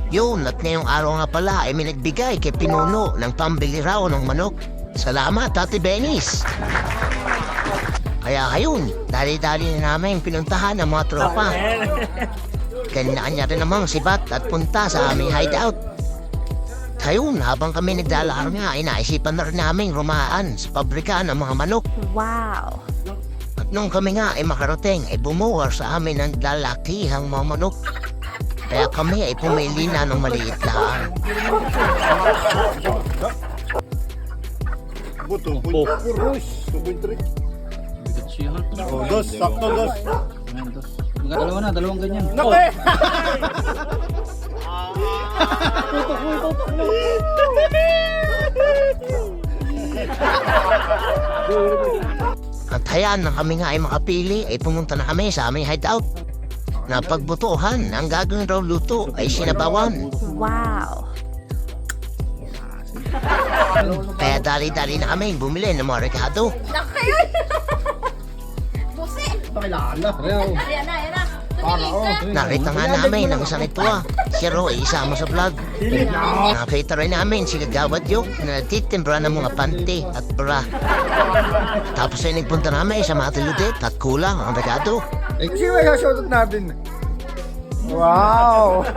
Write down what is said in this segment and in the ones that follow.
Yun, at ngayong araw nga pala ay may nagbigay kay Pinuno ng pambili raw ng manok. Salamat, Ate Benis. Kaya ayun, dali-dali na namin pinuntahan ng mga tropa. Kanya-kanya rin namang sibat at punta sa aming hideout. Ayun, habang kami naglalakar nga, ay naisipan na rin namin rumaan sa pabrika ng mga manok. Wow! At nung kami nga ay makarating, ay bumuwar sa amin ng lalakihang mga manok. Kaya kami ay pumili na ng maliit lang. Buto, puros. 2.3. Oh, dos, sakto dos. Dalawa na, dalawang ganyan. Nape! At hayaan na kami nga ay makapili, ay pumunta na kami sa aming hideout. Na pagbutuhan, ang gagawin raw luto ay sinabawan. Wow! Kaya dali-dali na kami bumili ng mga rekado. Real. Nakita nga namin ang isang ito siya raw ay isama sa vlog. Nakita rin namin si Kagawad Yok na nagtitimbra ng mga panty at bra. Tapos ay nagpunta namin sa mga tiludet at kulang ang rekado. Sino ay shoutout natin? Wow!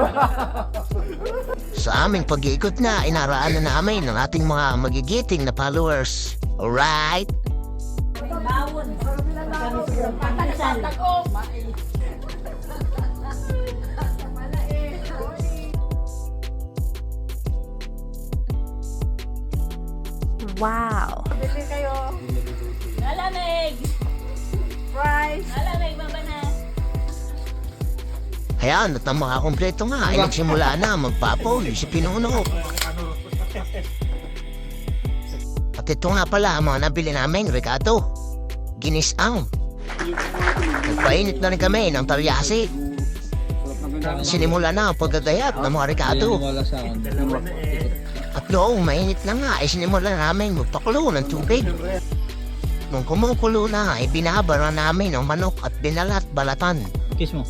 Sa aming pag-iikot na, inaraan na namin ang ating mga magigiting na followers. Alright? Wow! Bili kayo. Lalamig! Fries. Lalamig, baba na. Ayan, at ang mga kompleto nga ay nagsimula na magpapoy si Pinuno. At ito nga pala ang mga nabili namin, rekado. Ginisang. Nagpainit na rin kami ng talyasi. Sinimula na ang paggagayat ng mga rekado. Wala sa akin. At noong mainit na nga ay sinimula namin magpakulo ng tubig. Nung kumukulo na ay binabara namin ang manok at binalat-balatan. Kiss mo.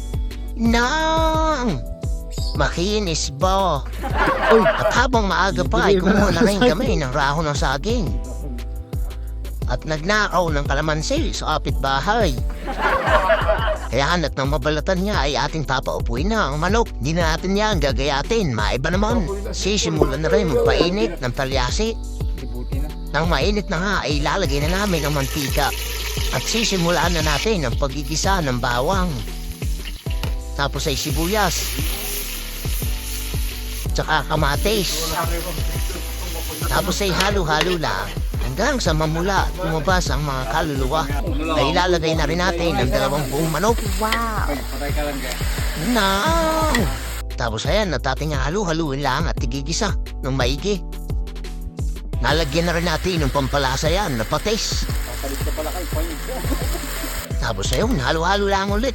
Nang! Makinis ba? At habang maaga pa ay kumuha na rin kami ng rahon ng saging. At nagnakaw ng kalamansi sa kapitbahay. Kaya at nang mabalatan niya ay ating papaupuin na ang manok. Di na natin yan gagayatin, maiba naman. Sisimulan na rin magpainit ng talyasi. Nang mainit na nga ay ilalagay na namin ang mantika. At sisimulan na natin ang pagigisa ng bawang. Tapos ay sibuyas. Tsaka kamatis. Tapos ay halo-halo lang. Hanggang sa mamula at lumabas ang mga kaluluwa. Ay ilalagay na rin natin ang 2 buong manok. Wow! Nang! Tapos ayan, natating halo-haluin lang at igigisa ng maigi. Nalagyan na rin natin ng pampalasa yan na patis. Tapos ayun, halo-halo lang ulit.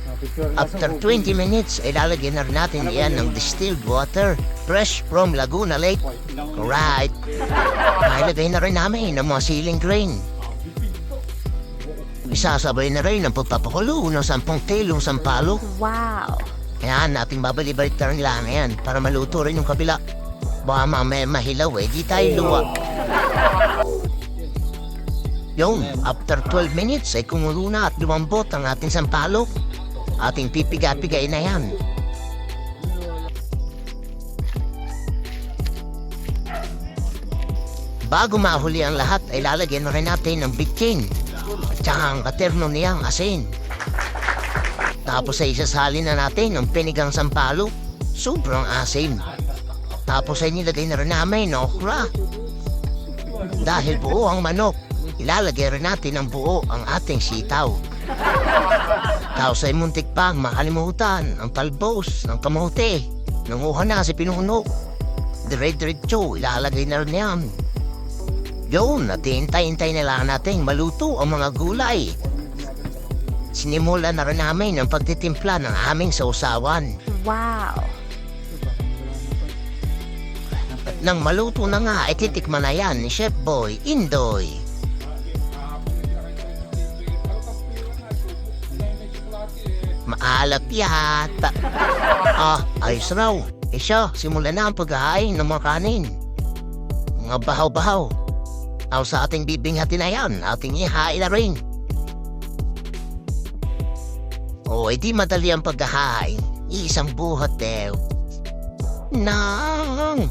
After 20 minutes, ay lalagyan na rin natin yan ng distilled water. Fresh from Laguna Lake. Alright. Nailagay na rin namin ng mga siling grain. Isasabay na rin ang pagpapakulo ng 10 kilong sampalok. Wow! Ayan, nating babalik-balik na rin lang yan para maluto rin yung kabila. Baka mamaya mahilaw eh, di tayo luwa. Yun, after 12 minutes ay kumulo na at lumambot ang ating sampalok. Ating pipiga-pigay na yan. Bago mahuli ang lahat ay lalagyan na rin natin ng bitchin at saka ang katerno niyang asin. Tapos ay isasalin na natin ang pinigang sampalok. Sobrang asin. Tapos ay nilagay na rin namin ng okra. Dahil buo ang manok, ilalagay rin natin ang buo ang ating sitaw. Tapos ay muntik pang makalimutan ang talbos ng kamote. Nanguha na si Pinuno. Dire-diretso, ilalagay na rin yan. Yun, at hintay-hintay na lang natin maluto ang mga gulay. Sinimula na rin namin ang pagtitimpla ng aming sausawan. Wow! At nang maluto na nga, ay titikman na yan ni Chef Boy Indoy. Maalat yata. Ayos raw. Eh siya, simulan na ang paghahain ng mga kanin. Mga bahaw-bahaw. Aw sa ating bibinghati na yan, ating ihain na rin. O, edi madali ang paghahain. Isang buhat daw. Nang!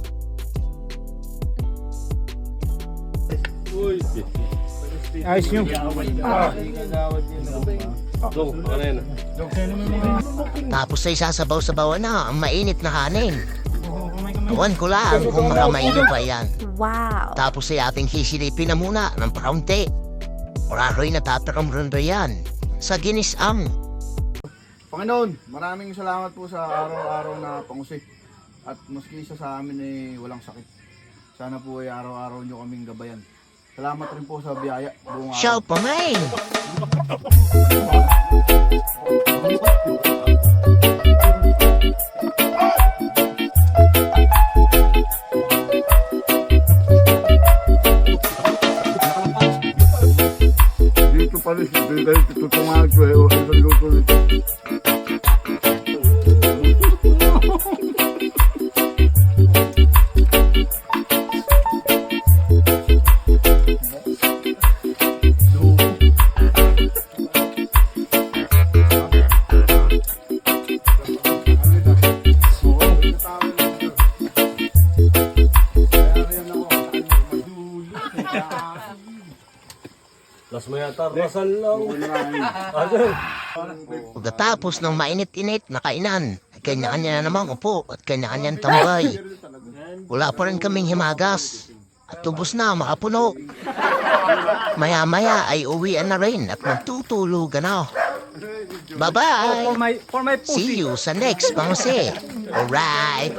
Ayos nyo. Tapos ay sasabaw-sabawan na ang mainit na kanin. Tuwan ko lang kung makamainit pa yan. Wow. Tapos ay ating hisilipin na muna ng paunti. Oraro'y natatakamranda yan sa ginisang. Panginoon, maraming salamat po sa araw-araw na pangusik. At maski isa sa amin ay walang sakit. Sana po ay araw-araw nyo kaming gabayan. Salamat rin po sa biyaya. Buong araw. Siya pa may! Dito pa rin, dito tutungan ko eh. Isang luto nito. Pagkatapos ng mainit-init na kainan, kanya-kanya na naman upo at kanya-kanyang tambay. Wala pa rin kaming himagas at tubos na makapuno. Maya-maya ay uwian na rin at magtutulugan na. Bye-bye! For my See you sa next pangse. Alright!